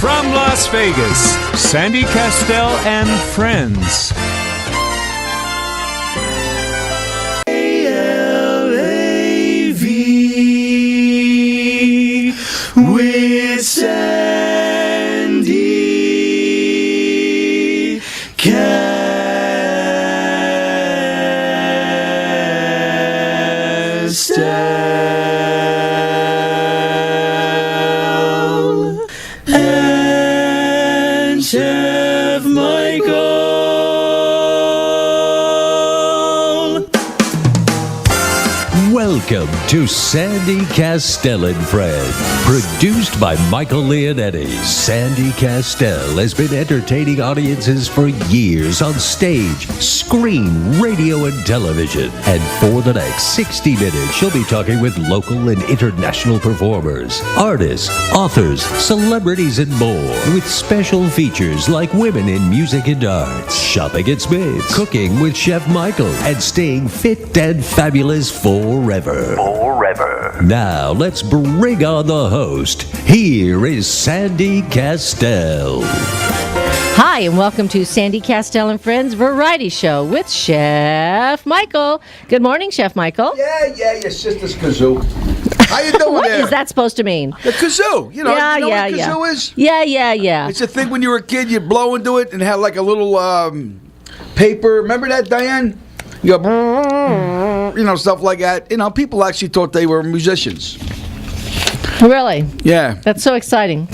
From Las Vegas, Sandy Kastel and friends. ALAV with Sandy Kastel. Chef Michael. Welcome to Sandy Kastel and Friends, produced by Michael Leonetti. Sandy Kastel has been entertaining audiences for years on stage, screen, radio, and television. And for the next 60 minutes, she'll be talking with local and international performers, artists, authors, celebrities, and more, with special features like women in music and arts, shopping at Smith's, cooking with Chef Michael, and staying fit and fabulous forever. Now, let's bring on the host. Here is Sandy Kastel. Hi, and welcome to Sandy Kastel and Friends Variety Show with Chef Michael. Good morning, Chef Michael. Yeah, your sister's kazoo. How you doing What there? is that supposed to mean? The kazoo. You know what kazoo is? Yeah. It's a thing when you were a kid, you'd blow into it and have like a little paper. Remember that, Diane? You go, stuff like that. People actually thought they were musicians. Really? Yeah. That's so exciting.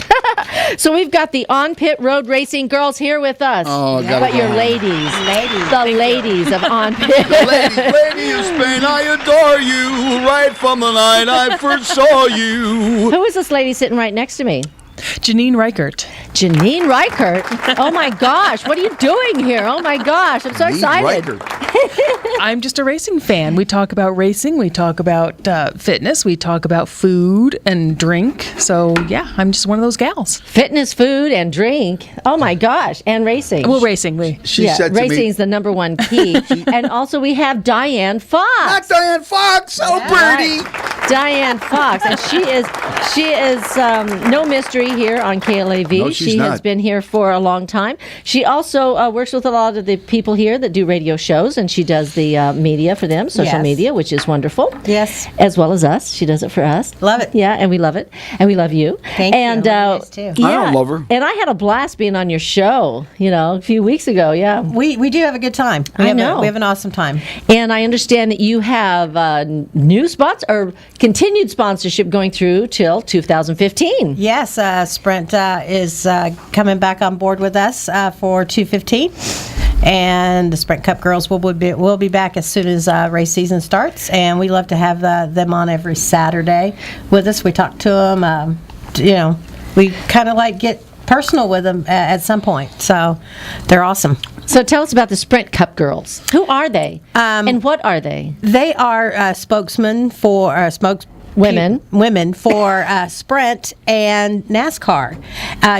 So we've got the on-pit road racing girls here with us. Oh, God. But your ladies. The ladies of on-pit. Lady of Spain, I adore you right from the night I first saw you. Who is this lady sitting right next to me? Janine Reichert. Janine Reichert? Oh, my gosh. What are you doing here? Oh, my gosh. I'm so excited. I'm just a racing fan. We talk about racing. We talk about fitness. We talk about food and drink. So, yeah, I'm just one of those gals. Fitness, food, and drink. Oh, my gosh. And racing. Well, racing. She said to me, racing's the number one key. And also we have Diane Fox. not Diane Fox, pretty. Diane Fox. And she is no mystery here on KLAV. No, she's she has not. been here for a long time. She also works with a lot of the people here that do radio shows, and she does the media for them, social media, which is wonderful. Yes. As well as us. She does it for us. Love it. Yeah, and we love it. And we love you. Thank you. And, I love you guys, too. Yeah, I don't love her. And I had a blast being on your show, a few weeks ago, yeah. We do have a good time. I know. We have an awesome time. And I understand that you have new spots or continued sponsorship going through till 2015. Yes, Sprint is coming back on board with us for 215. And the Sprint Cup girls will be back as soon as race season starts. And we love to have them on every Saturday with us. We talk to them. We kind of get personal with them at some point. So they're awesome. So tell us about the Sprint Cup girls. Who are they? And what are they? They are spokesmen for women for Sprint and NASCAR.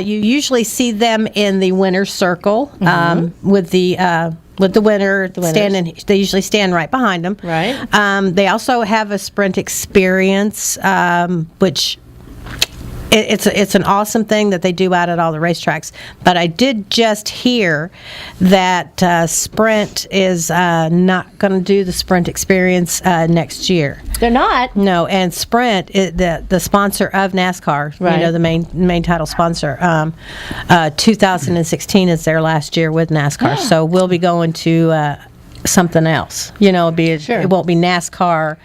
You usually see them in the winner's circle with the winner standing. They usually stand right behind them. Right. They also have a Sprint experience, which. It's an awesome thing that they do out at all the racetracks. But I did just hear that Sprint is not going to do the Sprint experience next year. They're not? No, and Sprint, the sponsor of NASCAR, right. The main title sponsor, 2016 is their last year with NASCAR. So we'll be going to something else. It won't be NASCAR,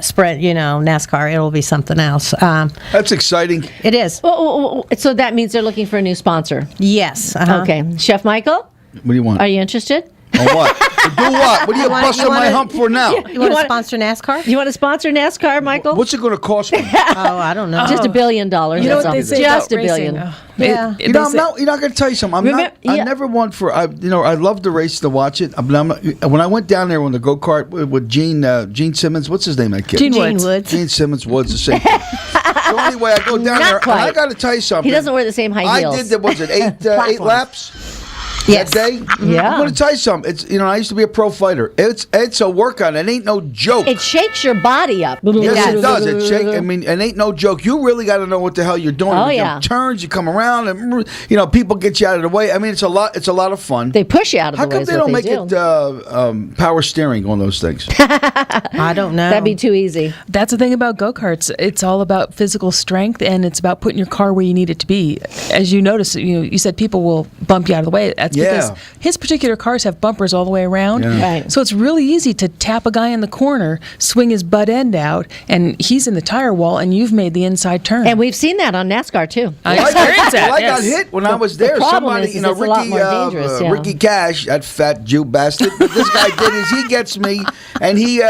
Sprint, NASCAR. It'll be something else. That's exciting. It is. So that means they're looking for a new sponsor. Yes. Okay. Chef Michael? What do you want? Are you interested? On what? To do what? What are you busting my hump for now? You want to sponsor NASCAR? You want to sponsor NASCAR, Michael? What's it going to cost me? Oh, I don't know. Just $1 billion. You know what they say Just about $1 billion. racing? Yeah. I'm not going to tell you something. I'm never one for. I love the race to watch it. When I went down there on the go kart with Gene Simmons, what's his name? That kid. Gene Woods. Gene Simmons Woods, the same thing. So anyway, I go down Not there, quite. and I got to tell you something. He doesn't wear the same high heels. I did. Was it eight laps? Yes. that day. Yeah. I'm going to tell you something. It's I used to be a pro fighter. It's a workout. It ain't no joke. It shakes your body up. Yes, it does. It shake. I mean, it ain't no joke. You really got to know what the hell you're doing. Oh, You yeah. turns. You come around, and people get you out of the way. I mean, it's a lot. It's a lot of fun. They push you out of How the way. come is they what don't make do. it power steering on those things? I don't know. That'd be too easy. That's the thing about go-karts. It's all about physical strength, and it's about putting your car where you need it to be. As you notice, you said people will bump you out of the way. That's because his particular cars have bumpers all the way around. Yeah. Right. So it's really easy to tap a guy in the corner, swing his butt end out, and he's in the tire wall, and you've made the inside turn. And we've seen that on NASCAR too. I experienced that. I yes. got hit when I was there. problem Somebody, is it's a lot more dangerous, yeah. Ricky Cash, that fat Jew bastard. What this guy did is he gets me and he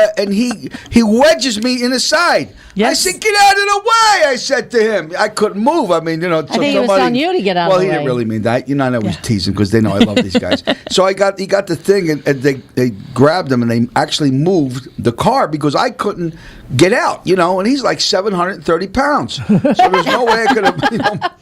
wedges me in the side. Yes. I said, "Get out of the way!" I said to him. I couldn't move. I mean, I think he was telling you to get out of the way. Well, he didn't really mean that. I was teasing because they know I love these guys. So he got the thing, and they grabbed him, and they actually moved the car because I couldn't get out. And he's like 730 pounds. So there's no way I could have.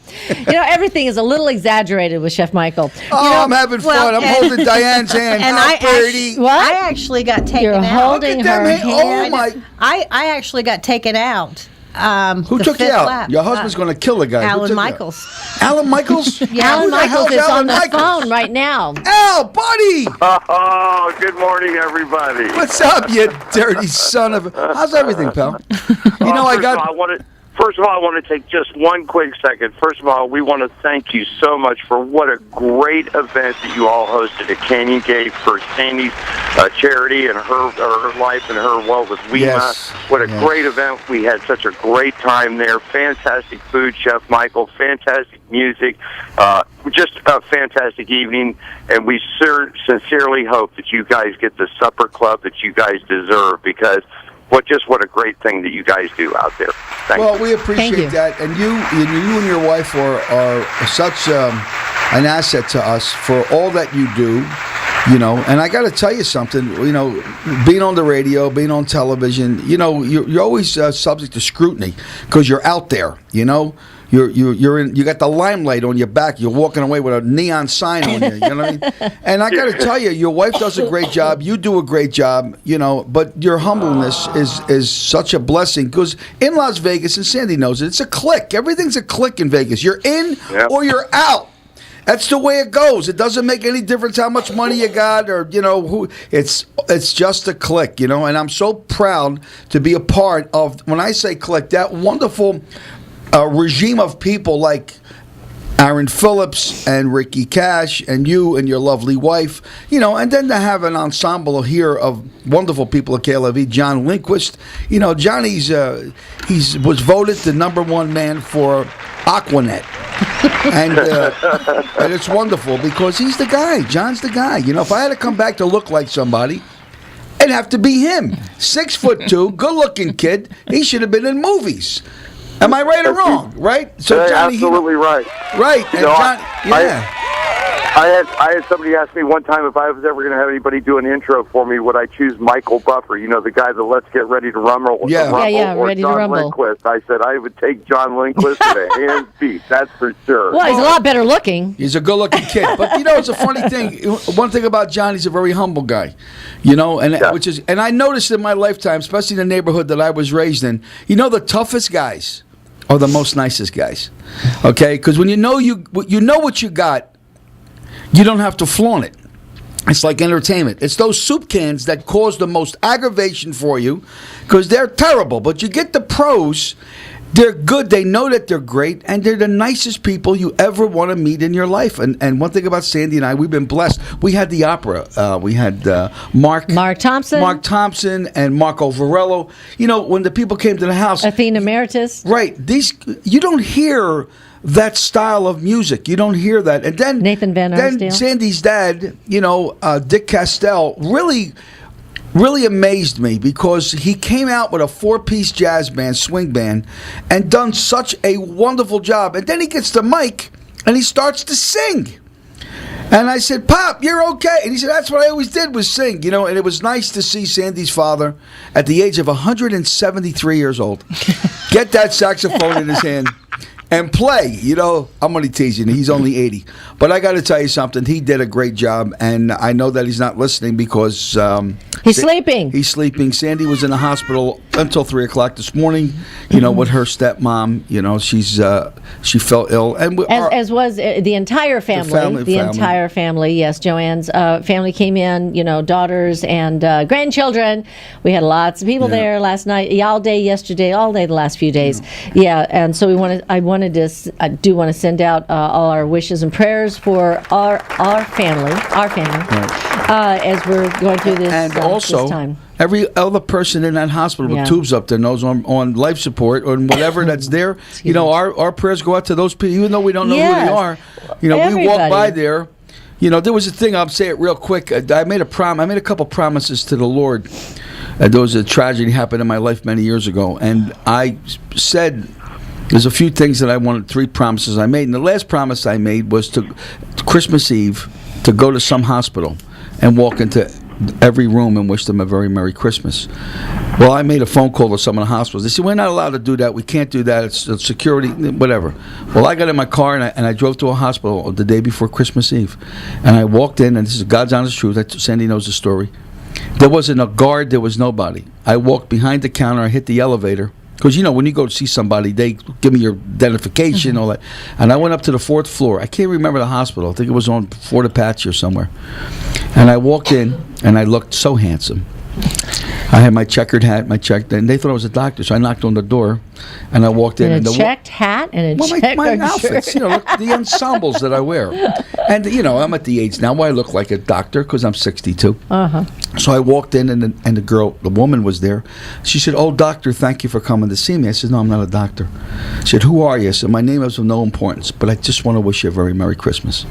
Everything is a little exaggerated with Chef Michael. I'm having fun. I'm holding Diane's hand. And I actually got taken You're out. holding Look at her them. Oh hand. my! I actually got taken out. Who the took you fifth out? lap. Your husband's going to kill the guy. Who Alan took you out? Michaels. Alan Michaels? Alan Who the hell's Michaels is Alan on the Michaels? phone right now. Al, buddy! Oh, good morning, everybody. What's up, you dirty son of a... How's everything, pal? First of all, I want to take just one quick second. First of all, we want to thank you so much for what a great event that you all hosted at Canyon Gate for Sandy's charity and her life and her with WEMA. Yes. What a great event. We had such a great time there. Fantastic food, Chef Michael. Fantastic music. Just a fantastic evening. And we sincerely hope that you guys get the supper club that you guys deserve because... What a great thing that you guys do out there. Thank you. We appreciate that, and you and your wife are such an asset to us for all that you do. And I got to tell you something. Being on the radio, being on television, you're always subject to scrutiny because you're out there. You got the limelight on your back. You're walking away with a neon sign on you. You know what I mean? And I got to tell you, your wife does a great job. You do a great job. But your humbleness is such a blessing because in Las Vegas, and Sandy knows it, it's a click. Everything's a click in Vegas. You're in or you're out. That's the way it goes. It doesn't make any difference how much money you got or who. It's just a click. And I'm so proud to be a part of. When I say click, that wonderful. A regime of people like Aaron Phillips and Ricky Cash and you and your lovely wife, and then to have an ensemble here of wonderful people at KLV. John Lindquist, Johnny's he was voted the #1 man for Aquanet, and it's wonderful because he's the guy. John's the guy. If I had to come back to look like somebody, it'd have to be him. 6'2", good-looking kid. He should have been in movies. Am I right or wrong? Right? So Johnny, absolutely right. Right. And I had somebody ask me one time if I was ever going to have anybody do an intro for me, would I choose Michael Buffer? The guy that Let's Get Ready to Rumble. Or Ready John to rumble. Lindquist. I said I would take John Lindquist to the hands beat. That's for sure. Well, he's a lot better looking. He's a good-looking kid, but it's a funny thing. One thing about John, he's a very humble guy, and I noticed in my lifetime, especially in the neighborhood that I was raised in, the toughest guys are the most nicest guys. Okay, because when you know what you got. You don't have to flaunt it. It's like entertainment. It's those soup cans that cause the most aggravation for you because they're terrible. But you get the pros. They're good. They know that they're great. And they're the nicest people you ever want to meet in your life. And one thing about Sandy and I, we've been blessed. We had the opera. We had Mark Thompson and Marco Varello. When the people came to the house. Athena Emeritus. Right. You don't hear that style of music. You don't hear that. And then Nathan Van Arsdale. Then Sandy's dad, Dick Kastel, really amazed me because he came out with a 4-piece jazz band, swing band, and done such a wonderful job. And then he gets the mic and he starts to sing. And I said, "Pop, you're okay." And he said, "That's what I always did was sing." And it was nice to see Sandy's father at the age of 173 years old get that saxophone in his hand and play. You know, I'm only teasing. He's only 80. But I got to tell you something. He did a great job, and I know that he's not listening because... he's sleeping. He's sleeping. Sandy was in the hospital until 3 o'clock this morning, you know, with her stepmom. You know, she felt ill. And as was the entire family. The entire family, yes. Joanne's family came in, you know, daughters and grandchildren. We had lots of people there last night, all day yesterday, all day the last few days. Yeah, and so I do want to send out all our wishes and prayers for our family, as we're going through this, and also, this time. Every other person in that hospital with tubes up their nose on life support or whatever that's there, you know, our prayers go out to those people, even though we don't know who they are. You know, we walk by there. You know, there was a thing, I'll say it real quick. I made a couple promises to the Lord. There was a tragedy happened in my life many years ago, and I said there's a few things that I wanted, 3 promises I made. And the last promise I made was to Christmas Eve to go to some hospital and walk into every room and wish them a very Merry Christmas. Well, I made a phone call to some of the hospitals. They said, we're not allowed to do that. We can't do that. It's security, whatever. Well, I got in my car and I drove to a hospital the day before Christmas Eve. And I walked in, and this is God's honest truth. Sandy knows the story. There wasn't a guard. There was nobody. I walked behind the counter. I hit the elevator. Because, you know, when you go to see somebody, they give me your identification, all that. And I went up to the 4th floor. I can't remember the hospital. I think it was on Fort Apache or somewhere. And I walked in, and I looked so handsome. I had my checkered hat, and they thought I was a doctor, so I knocked on the door, and I walked in. And a checked hat and a checkered my shirt. outfits, you know, the ensembles that I wear. And, you know, I'm at the age now where I look like a doctor because I'm 62. So I walked in, and the woman was there. She said, "Oh, doctor, thank you for coming to see me." I said, "No, I'm not a doctor." She said, "Who are you?" I said, "My name is of no importance, but I just want to wish you a very Merry Christmas."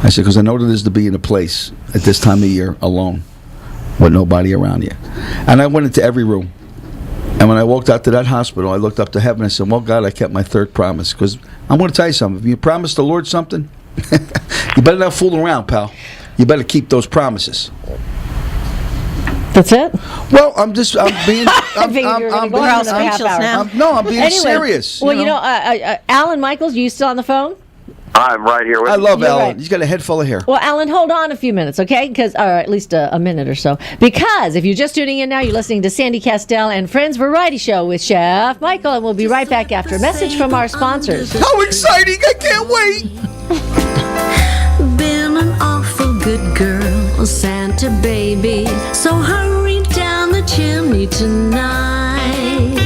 I said, "Because I know what it is to be in a place at this time of year alone with nobody around you." And I went into every room. And when I walked out to that hospital, I looked up to heaven and said, "Well, God, I kept my 3rd promise." Because I'm going to tell you something. If you promise the Lord something, you better not fool around, pal. You better keep those promises. That's it? Well, I'm being serious. Well, you know, Alan Michaels, you still on the phone? I'm right here with you. I love Alan. Right. He's got a head full of hair. Well, Alan, hold on a few minutes, okay? Or at least a minute or so. Because if you're just tuning in now, you're listening to Sandy Kastel and Friends Variety Show with Chef Michael, and we'll be right back after a message from our sponsors. How exciting! I can't wait! Been an awful good girl, Santa baby, so hurry down the chimney tonight.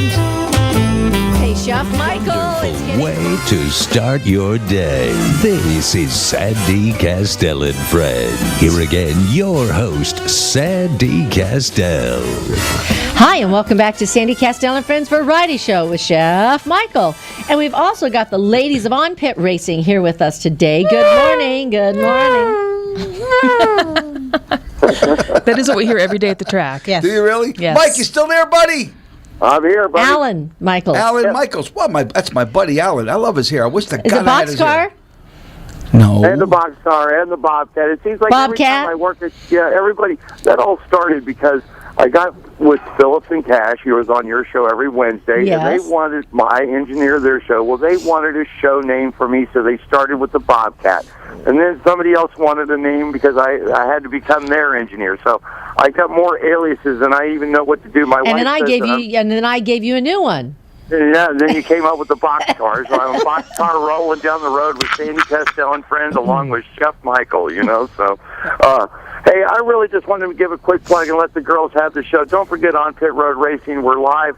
Hey, Chef Michael. Way to start your day. This is Sandy Kastel and Friends. Here again, your host, Sandy Kastel. Hi, and welcome back to Sandy Kastel and Friends Variety Show with Chef Michael. And we've also got the ladies of On Pit Racing here with us today. Good morning. Good morning. That is what we hear every day at the track. Yes. Do you really? Yes. Mike, you still there, buddy? I'm here, buddy. Alan Michaels. Alan Michaels. Well, that's my buddy Alan. I love his hair. I wish the Is God it I had his hair. Boxcar? No. And the Boxcar and the Bobcat. It seems like every time I work at everybody, that all started because I got with Phillips and Cash. He was on your show every Wednesday, yes. And they wanted my engineer their show. Well, they wanted a show name for me, so they started with the Bobcat. And then somebody else wanted a name because I had to become their engineer. So I got more aliases than I even know what to do. And then I gave you a new one. Yeah, and then you came up with the Boxcar. So I'm a Boxcar rolling down the road with Sandy Kastel and Friends along with Chef Michael, you know. So, hey, I really just wanted to give a quick plug and let the girls have the show. Don't forget On Pit Road Racing. We're live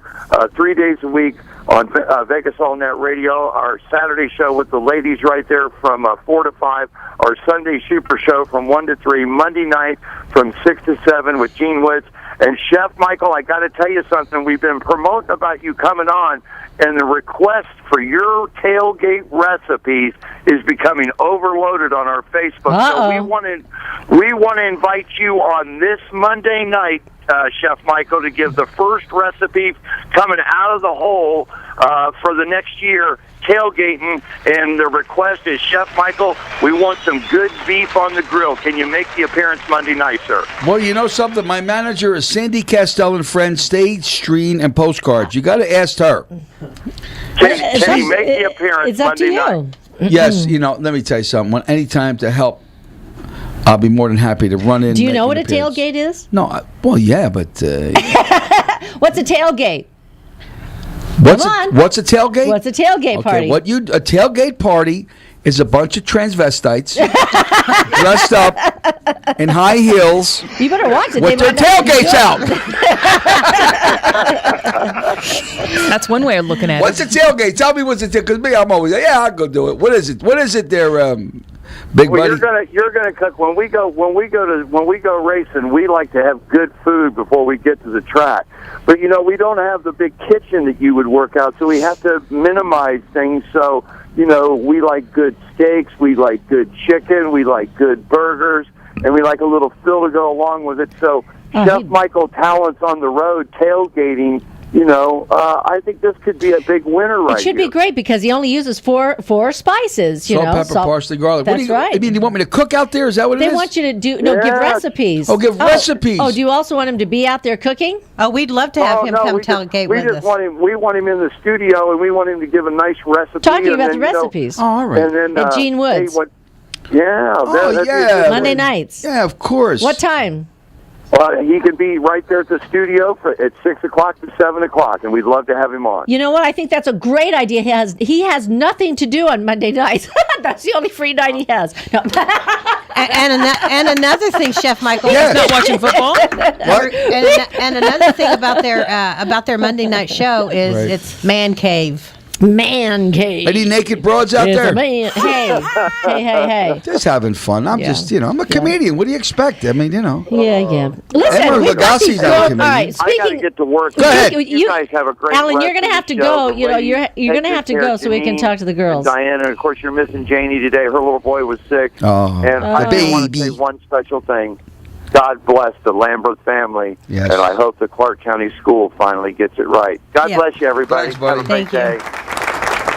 3 days a week on Vegas All Net Radio. Our Saturday show with the ladies right there from 4 to 5. Our Sunday Super Show from 1 to 3. Monday night from 6 to 7 with Gene Witz. And Chef Michael, I got to tell you something. We've been promoting about you coming on, and the request for your tailgate recipes is becoming overloaded on our Facebook. Uh-oh. So we want to invite you on this Monday night, Chef Michael, to give the first recipe coming out of the hole for the next year, tailgating. And the request is, Chef Michael, we want some good beef on the grill. Can you make the appearance Monday night, sir? Well, you know something? My manager is Sandy Kastel and Friends, stage, screen, and postcards. You got to ask her. Jenny, make the appearance It's up to Monday you. night. Yes, let me tell you something. Anytime to help, I'll be more than happy to run in. Do you know what a tailgate is? No, well, yeah, but What's a tailgate? what's Come on. what's a tailgate? What's a tailgate party? A tailgate party is a bunch of transvestites dressed up in high heels You better watch it. with They their might not tailgates enjoy out. That's one way of looking at What's it. a tailgate? Tell me what's a tailgate. Because me, I'm always I'll go do it. What is it? What is it? There, big Well, buddy. you're gonna cook when we go racing. We like to have good food before we get to the track. But we don't have the big kitchen that you would work out, so we have to minimize things. So we like good steaks, we like good chicken, we like good burgers, and we like a little fill to go along with it. So Chef Michael talents on the road tailgating. I think this could be a big winner right It should here. be great because he only uses four spices. Salt, pepper, parsley, garlic. That's right. I mean, you want me to cook out there? Is that what it is? They want you to give recipes. Oh, give recipes. Oh, do you also want him to be out there cooking? Oh, we'd love to have him come tailgate with us. We want him in the studio, and we want him to give a nice recipe. Talking and about then, the recipes. Oh, all right. And then And Gene Woods. that'd be a good Monday one. nights. Yeah, of course. What time? Well, he could be right there at the studio at 6 o'clock to 7 o'clock, and we'd love to have him on. You know what? I think that's a great idea. He has nothing to do on Monday nights. That's the only free night he has. No. And another thing, Chef Michael. Yeah. He's not watching football? And another thing about their Monday night show is Right. it's man cave. Man cave. Any naked broads out It's there? a man. Hey. Just having fun. I'm just, I'm a comedian. What do you expect? I mean, Yeah. Emma Listen, we've got Lagasse's these not a girls. All comedian. right, I got to speaking. get to work. Go ahead. You guys have a great Alan, rest you're going to of have the to show. go. The You're ladies, going to take have to good go care so we can Janine talk to the girls. and Diana, and of course, you're missing Janie today. Her little boy was sick. Oh, and I just want to baby. say one special thing. God bless the Lambert family, Yes. and I hope the Clark County School finally gets it right. God Yeah. bless you, everybody. Thanks, buddy. Have a great Thank day.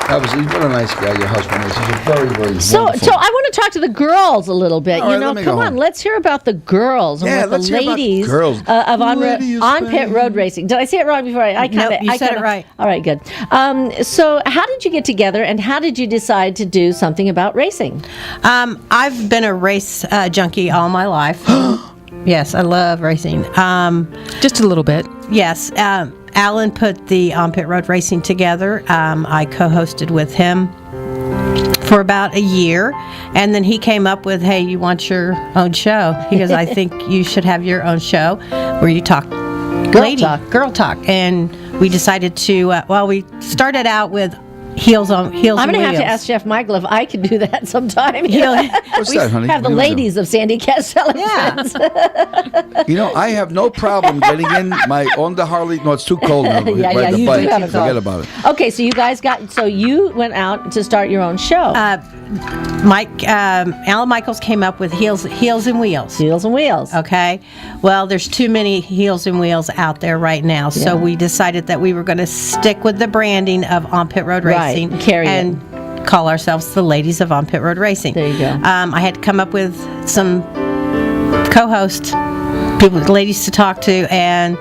What a nice guy your husband is. He's a very, very So wonderful. I want to talk to the girls a little bit. All right, let me Come go on, home. let's hear about the girls and Yeah, what the let's hear about ladies girls. of Ladies, on pit baby. road racing. Did I say it wrong before? I kind of. Nope, you said it right. All right, good. So how did you get together, and how did you decide to do something about racing? I've been a race junkie all my life. Yes, I love racing. Just a little bit. Yes, Alan put the On Pit Road Racing together. I co-hosted with him for about a year, and then he came up with, "Hey, you want your own show?" He goes, "I think you should have your own show where you talk girl talk." And we decided to. We started out with heels I'm and going to have to wheels. ask Chef Michael if I could do that sometime. What's that, honey? Have the What do you wanna do? ladies of Sandy Kastel and Yeah. friends. I have no problem getting in on the Harley. No, it's too cold now. Yeah, Ride the you do bike. have a Forget cold. about it. Okay, so you went out to start your own show. Alan Michaels came up with heels and wheels. Heels and Wheels. Okay. Well, there's too many heels and wheels out there right now. So we decided that we were going to stick with the branding of On Pit Road Right, Racing carry it. and call ourselves the Ladies of On Pit Road Racing. There you go. I had to come up with some co-hosts, ladies to talk to, and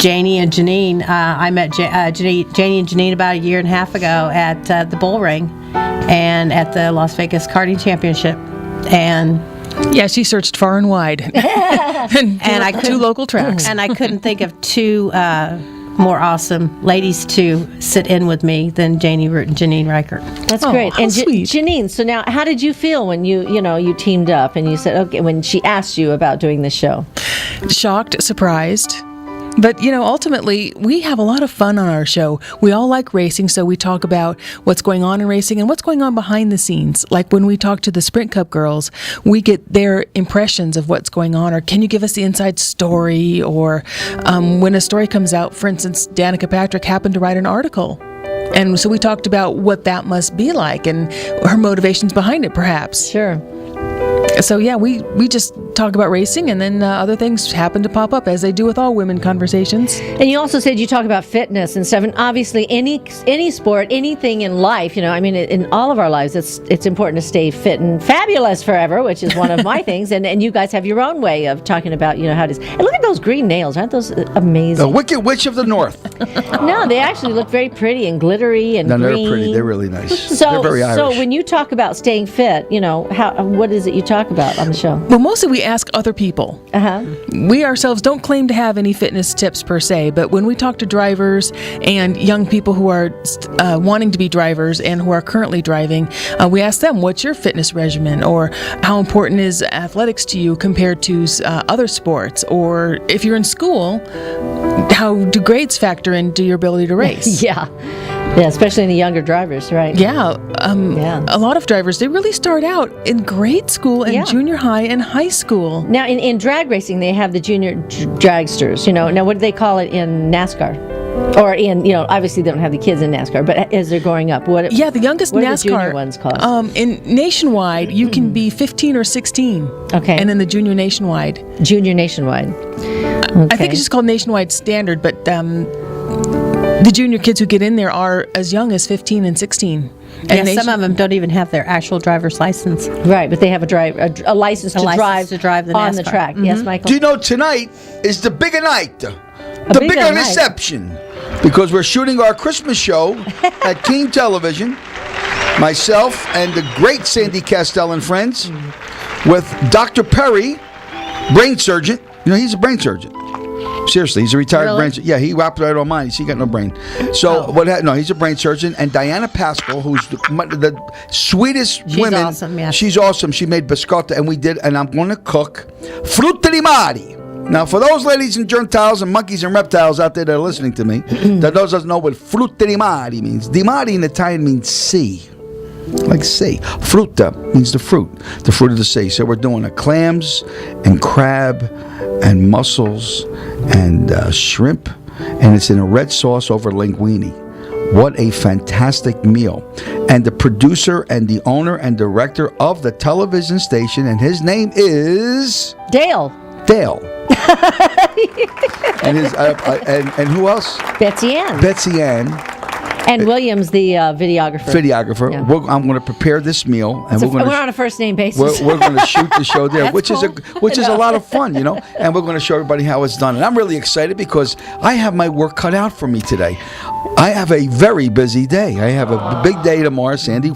Janie and Janine. I met Janie and Janine about a year and a half ago at the Bull Ring and at the Las Vegas Karting Championship. And Yeah, she searched far and wide. and I two couldn't- local tracks. And I couldn't think of two more awesome ladies to sit in with me than Janie Root and Janine Reichert. That's Oh, great. how And sweet. Janine, so now how did you feel when you teamed up and you said, okay, when she asked you about doing this show? Shocked, surprised. But, ultimately, we have a lot of fun on our show. We all like racing, so we talk about what's going on in racing and what's going on behind the scenes. Like when we talk to the Sprint Cup girls, we get their impressions of what's going on, or can you give us the inside story? Or when a story comes out, for instance, Danica Patrick happened to write an article. And so we talked about what that must be like and her motivations behind it, perhaps. Sure. So, yeah, we just talk about racing, and then other things happen to pop up, as they do with all women conversations. And you also said you talk about fitness and stuff, and obviously any sport, anything in life, I mean, in all of our lives, it's important to stay fit and fabulous forever, which is one of my things. And you guys have your own way of talking about, how it is. And look at those green nails. Aren't those amazing? The Wicked Witch of the North. No, they actually look very pretty and glittery and green. They're pretty. They're really nice. So, they're very Irish. So when you talk about staying fit, what is it you talk about on the show? Well, mostly we ask other people. Uh-huh. We ourselves don't claim to have any fitness tips per se, but when we talk to drivers and young people who are wanting to be drivers and who are currently driving, we ask them, what's your fitness regimen? Or how important is athletics to you compared to other sports? Or if you're in school, how do grades factor into your ability to race? Yeah, especially in the younger drivers, right? Yeah. A lot of drivers, they really start out in grade school and junior high and high school. Now, in drag racing, they have the junior dragsters, Now, what do they call it in NASCAR? Or obviously they don't have the kids in NASCAR, but as they're growing up, the youngest what NASCAR are the junior ones called? In nationwide, you can be 15 or 16. Okay. And then the junior nationwide. Junior nationwide. Okay. I think it's just called nationwide standard, but the junior kids who get in there are as young as 15 and 16. And some of them don't even have their actual driver's license. Right, but they have a license to drive the on NASCAR. the track. Mm-hmm. Yes, Michael? Do you know tonight is the bigger night? The bigger reception. Because we're shooting our Christmas show at King Television. Myself and the great Sandy Kastel and friends with Dr. Perry, brain surgeon. He's a brain surgeon. Seriously, he's a retired brain surgeon. Yeah, he operated on mine. He got no brain. So he's a brain surgeon. And Diana Pascal, who's the sweetest woman. Awesome, yes. She's awesome. She made biscotta, and I'm going to cook frutti di mare. Now, for those ladies and gentiles and monkeys and reptiles out there that are listening to me, that doesn't know what frutti di mare means. Di mare in Italian means sea. Like sea. Frutta means the fruit of the sea. So we're doing clams and crab and mussels and shrimp, and it's in a red sauce over linguine. What a fantastic meal. And the producer and the owner and director of the television station, and his name is... Dale. And his and who else? Betsy Ann. And Williams, the videographer. Yeah. I'm going to prepare this meal, and we're on a first name basis. We're going to shoot the show there, which cool. is a lot of fun, And we're going to show everybody how it's done. And I'm really excited because I have my work cut out for me today. I have a very busy day. I have a big day tomorrow, Sandy.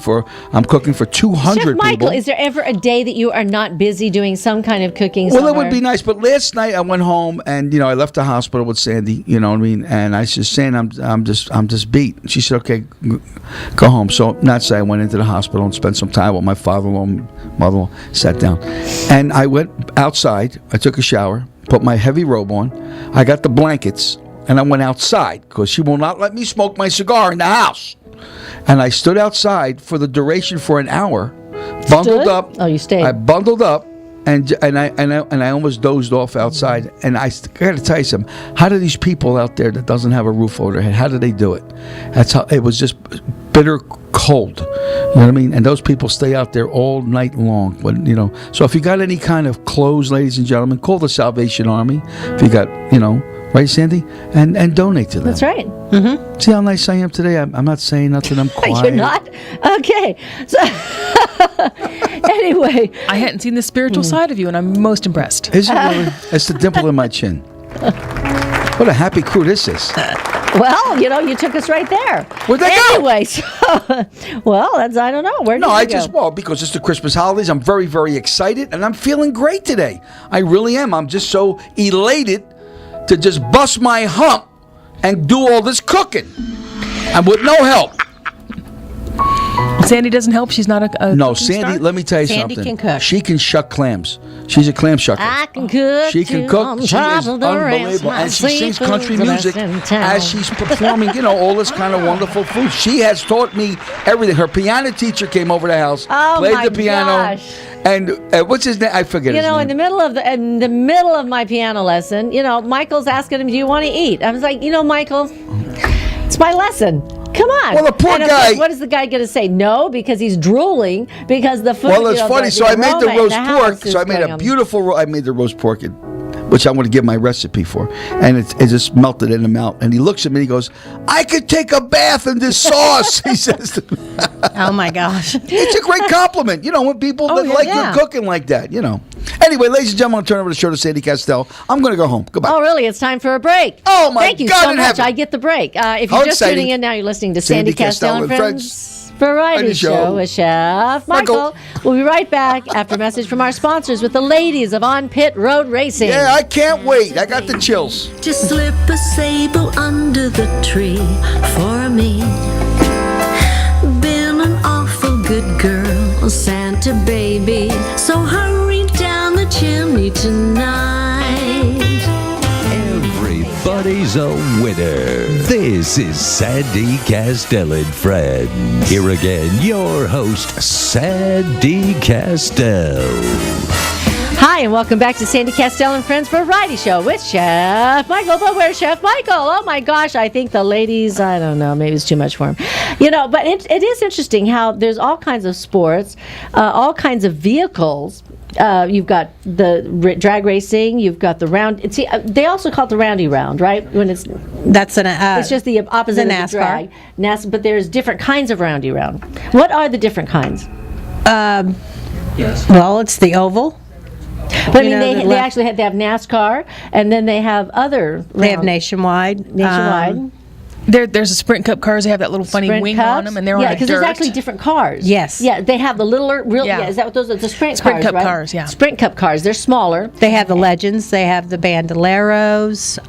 I'm cooking for 200 Chef Michael, people. is there ever a day that you are not busy doing some kind of cooking? Well, it would be nice. But last night I went home and I left the hospital with Sandy. You know what I mean? And I was just saying I'm just beat. She said, "Okay, go home." So I went into the hospital and spent some time with my father-in-law and mother-in-law. Sat down, and I went outside. I took a shower, put my heavy robe on. I got the blankets. And I went outside because she will not let me smoke my cigar in the house. And I stood outside for the duration for an hour, bundled up. Oh, you stayed. I bundled up, and I almost dozed off outside. And I got to tell you something. How do these people out there that doesn't have a roof over their head? How do they do it? That's how it was. Just bitter cold. You know what I mean? And those people stay out there all night long. So if you got any kind of clothes, ladies and gentlemen, call the Salvation Army. If you got, right, Sandy? And donate to them. That's right. Mm-hmm. See how nice I am today? I'm not saying nothing. I'm quiet. You're not? Okay. So, anyway. I hadn't seen the spiritual side of you, and I'm most impressed. Is it really? It's the dimple in my chin. What a happy crew this is. Well, you took us right there. Where'd that go? Anyway, so, I don't know. Where did you go? Because it's the Christmas holidays, I'm very, very excited, and I'm feeling great today. I really am. I'm just so elated to just bust my hump and do all this cooking. And with no help. Sandy doesn't help? She's not a No, Sandy, star? let me tell you Sandy something. can cook. She can shuck clams. She's a clam shucker. I can cook. She can cook. She is unbelievable. And she sings country music as she's performing, all this kind of wonderful food. She has taught me everything. Her piano teacher came over the house, played the piano. Gosh. And what's his name? I forget his name. In the middle of my piano lesson, Michael's asking him, "Do you want to eat?" I was like, Michael, it's my lesson. Come on. Well, the poor and guy. What is the guy going to say? No, because he's drooling because the food. Well, it's funny. So I made the roast pork. So I made going a on. beautiful. I made the roast pork, which I'm going to give my recipe for, and it just melted in the mouth. And he looks at me and he goes, "I could take a bath in this sauce." He says to me. Oh my gosh! It's a great compliment, when people that like good cooking like that, Anyway, ladies and gentlemen, I'll turn over the show to Sandy Kastel. I'm going to go home. Goodbye. Oh, really? It's time for a break. Oh, my Thank you God, so in much. heaven. I get the break. If How you're just exciting. tuning in now, you're listening to Sandy Sandy Kastel and Kastel and Friends Variety Show. Show with Chef Michael. We'll be right back after a message from our sponsors with the ladies of On Pit Road Racing. Yeah, I can't wait. I got the chills. Just slip a sable under the tree for me. Been an awful good girl, Santa baby. So hurry down the chimney tonight. Everybody's a winner. This is Sandy Kastel and Friends. Here again, your host, Sandy Kastel. Hi, and welcome back to Sandy Kastel and Friends Variety Show with Chef Michael. But where's Chef Michael? Oh my gosh, I think the ladies, I don't know, maybe it's too much for him. But it is interesting how there's all kinds of sports, all kinds of vehicles. You've got the drag racing, you've got the round. They also call it the roundy round, right? When it's just the opposite of the drag. But there's different kinds of roundy round. What are the different kinds? Well, it's the oval. But I mean, they actually have NASCAR, and then they have other. They have nationwide. There's a Sprint Cup cars. They have that little funny wing on them, and they're on because there's actually different cars. Yes. Yeah, they have the littler. Is that what those are? The Sprint cars, Cup right? cars. Yeah. Sprint Cup cars. They're smaller. They have the Legends. They have the Bandoleros.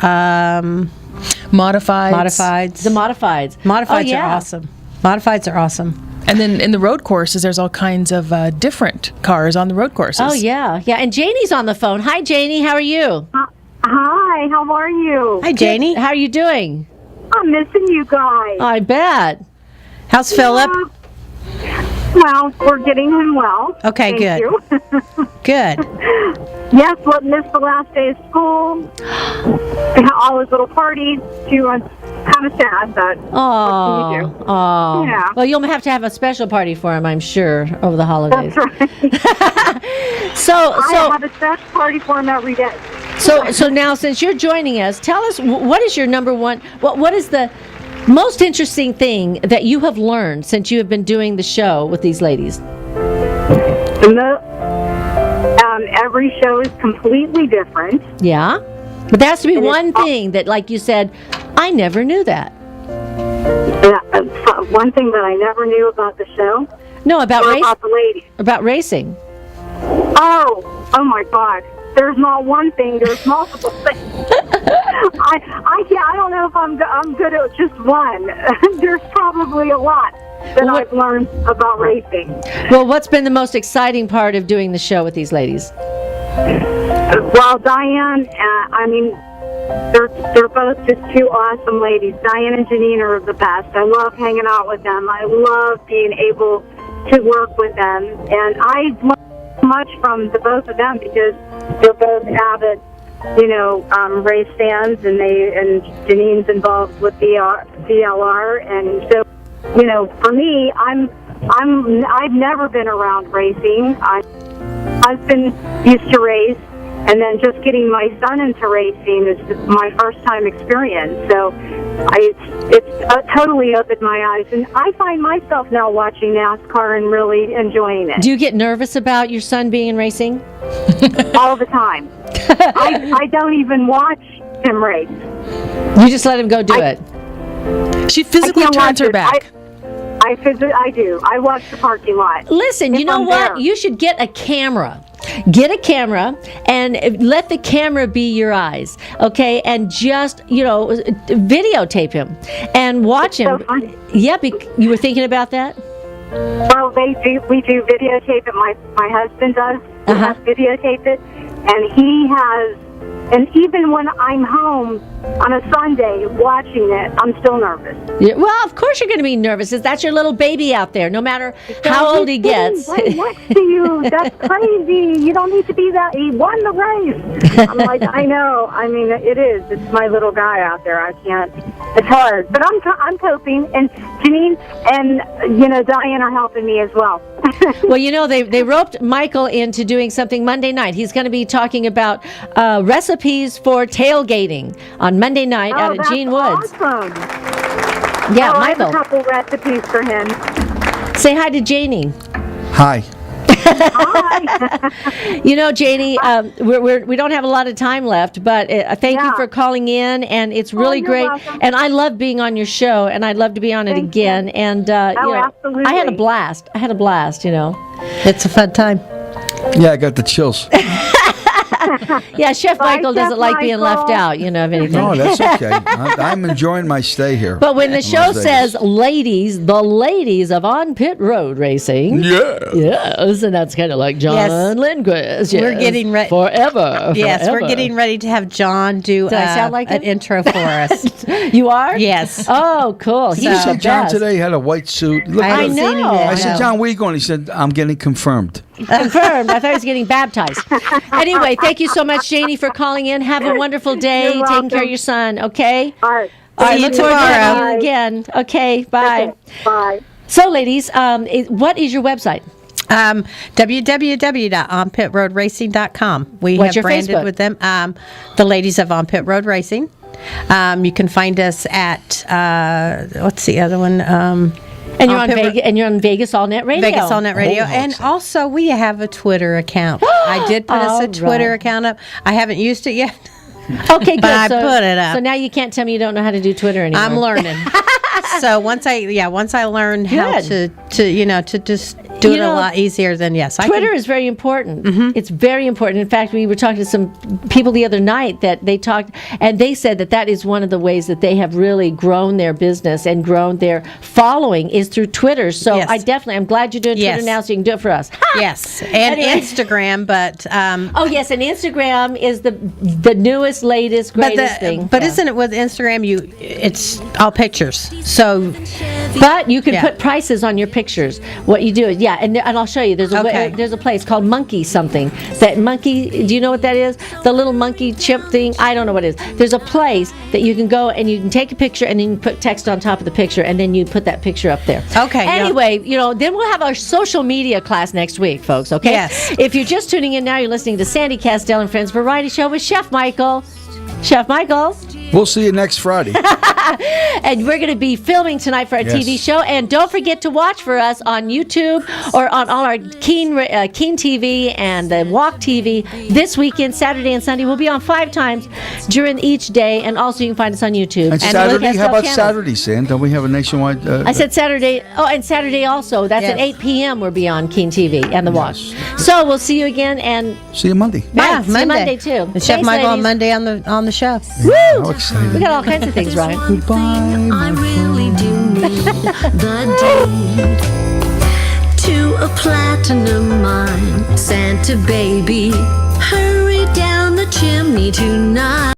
Modifieds. The modifieds. Modifieds are awesome. Modifieds are awesome. And then in the road courses, there's all kinds of different cars on the road courses. Oh, yeah. Yeah, and Janie's on the phone. Hi, Janie. How are you? Hi, how are you? Hi, Janie. How are you doing? I'm missing you guys. I bet. How's Philip? Well, we're getting him well. Okay, Thank good. you. Good. Yes, missed the last day of school. All his little parties. She was kind of sad, but what can you do? Oh. Yeah. Well, you'll have to have a special party for him, I'm sure, over the holidays. That's right. So I have a special party for him every day. So now, since you're joining us, tell us what is your number one? What is the most interesting thing that you have learned since you have been doing the show with these ladies? Every show is completely different. Yeah, but there has to be one thing that, like you said, I never knew that. One thing that I never knew about the show. No, about the ladies. About racing. Oh my God. There's not one thing. There's multiple things. I don't know if I'm good at just one. There's probably a lot that I've learned about racing. Well, what's been the most exciting part of doing the show with these ladies? Well, Diane, they're both just two awesome ladies. Diane and Janine are the best. I love hanging out with them. I love being able to work with them, and I learned much from the both of them because they're both avid, race fans, and Janine's involved with VLR, and so, for me, I've never been around racing. I've been used to race, and then just getting my son into racing is my first time experience. So it's totally opened my eyes, and I find myself now watching NASCAR and really enjoying it. Do you get nervous about your son being in racing? All the time. I don't even watch him race. You just let him go do it. She physically turns her back. I do. I watch the parking lot. Listen, you know what? You should get a camera. Get a camera and let the camera be your eyes, okay? And just, videotape him and watch him. So funny. Yeah, you were thinking about that? Well, we do videotape it. My husband does. He has videotape it, and he has And even when I'm home on a Sunday watching it, I'm still nervous. Yeah, well, of course you're going to be nervous. That's your little baby out there, no matter how old he gets. Right next to you. That's crazy. You don't need to be that. He won the race. I'm like, I know. I mean, it is. It's my little guy out there. I can't. It's hard. But I'm coping. And Janine and, Diane are helping me as well. Well, they roped Michael into doing something Monday night. He's going to be talking about recipes for tailgating on Monday night out at Gene Woods. Awesome. Yeah, Michael. Michael. I have a couple recipes for him. Say hi to Janie. Hi. Hi. Janie, we don't have a lot of time left, but thank you for calling in, and it's really great. Welcome. And I love being on your show, and I'd love to be on it again. And absolutely. I had a blast. It's a fun time. Yeah, I got the chills. Yeah, Chef Michael Chef doesn't like being left out, of anything. No, that's okay. I'm enjoying my stay here. But when the show says ladies, the ladies of On Pit Road Racing. Yeah. Yes, and that's kind of like John Lindquist. Yes. We're getting ready. Forever. Yes, we're getting ready to have John do I sound like an him? intro for us. You are? Yes. Oh, cool. Did you see John today? He had a white suit. Look, I I haven't seen him know. yet. I said, John, where you going? He said, I'm getting confirmed. Confirmed. I thought he was getting baptized. Anyway, thank you so much, Janie, for calling in. Have a wonderful day. You're Taking care welcome. of your son, okay? All right. All right, See you look forward to tomorrow. having you again. Okay, bye. Okay, bye. So, ladies, what is your website? www.onpitroadracing.com. We What's have your branded Facebook? with them the ladies of On Pit Road Racing. You can find us at what's the other one? And you're on Vegas, and you're on Vegas All Net Radio. Vegas All Net Radio, and also we have a Twitter account. I did put us a Twitter account up. I haven't used it yet. Okay, good. But I put it up. So now you can't tell me you don't know how to do Twitter anymore. I'm learning. So once I learn how Good. to just do it a lot easier, then yes, Twitter is very important. It's very important. In fact, we were talking to some people the other night that they talked, and they said that is one of the ways that they have really grown their business and grown their following is through Twitter. So Yes. I'm glad you're doing Twitter Yes. now, so you can do it for us. Yes, and Anyway. Instagram, but Oh yes, and Instagram is the newest, latest, greatest thing. But Yeah. isn't it with Instagram? It's all pictures. So But you can Yeah. put prices on your pictures. What you do is, and I'll show you. There's a place called Monkey something. That monkey, do you know what that is? The little monkey chimp thing? I don't know what it is. There's a place that you can go and you can take a picture and then you put text on top of the picture and then you put that picture up there. Okay, yeah. Anyway, then we'll have our social media class next week, folks, okay? Yes. If you're just tuning in now, you're listening to Sandy Kastel and Friends Variety Show with Chef Michael. Chef Michael. We'll see you next Friday. And we're going to be filming tonight for our TV show. And don't forget to watch for us on YouTube or on all our Keen TV and the Walk TV this weekend, Saturday and Sunday. We'll be on 5 times during each day. And also you can find us on YouTube. And Saturday? How about Saturday, Sam? Don't we have a nationwide... I said Saturday. Oh, and Saturday also. That's at 8 p.m. we'll be on Keen TV and the Walk. So we'll see you again. And see you Monday. Yeah, see you Monday too. And Chef Thanks, Michael ladies. on Monday on the show. Woo! How exciting. We got all kinds of things, Ryan. Goodbye. I really do need the deed to a platinum mine. Santa baby, hurry down the chimney tonight.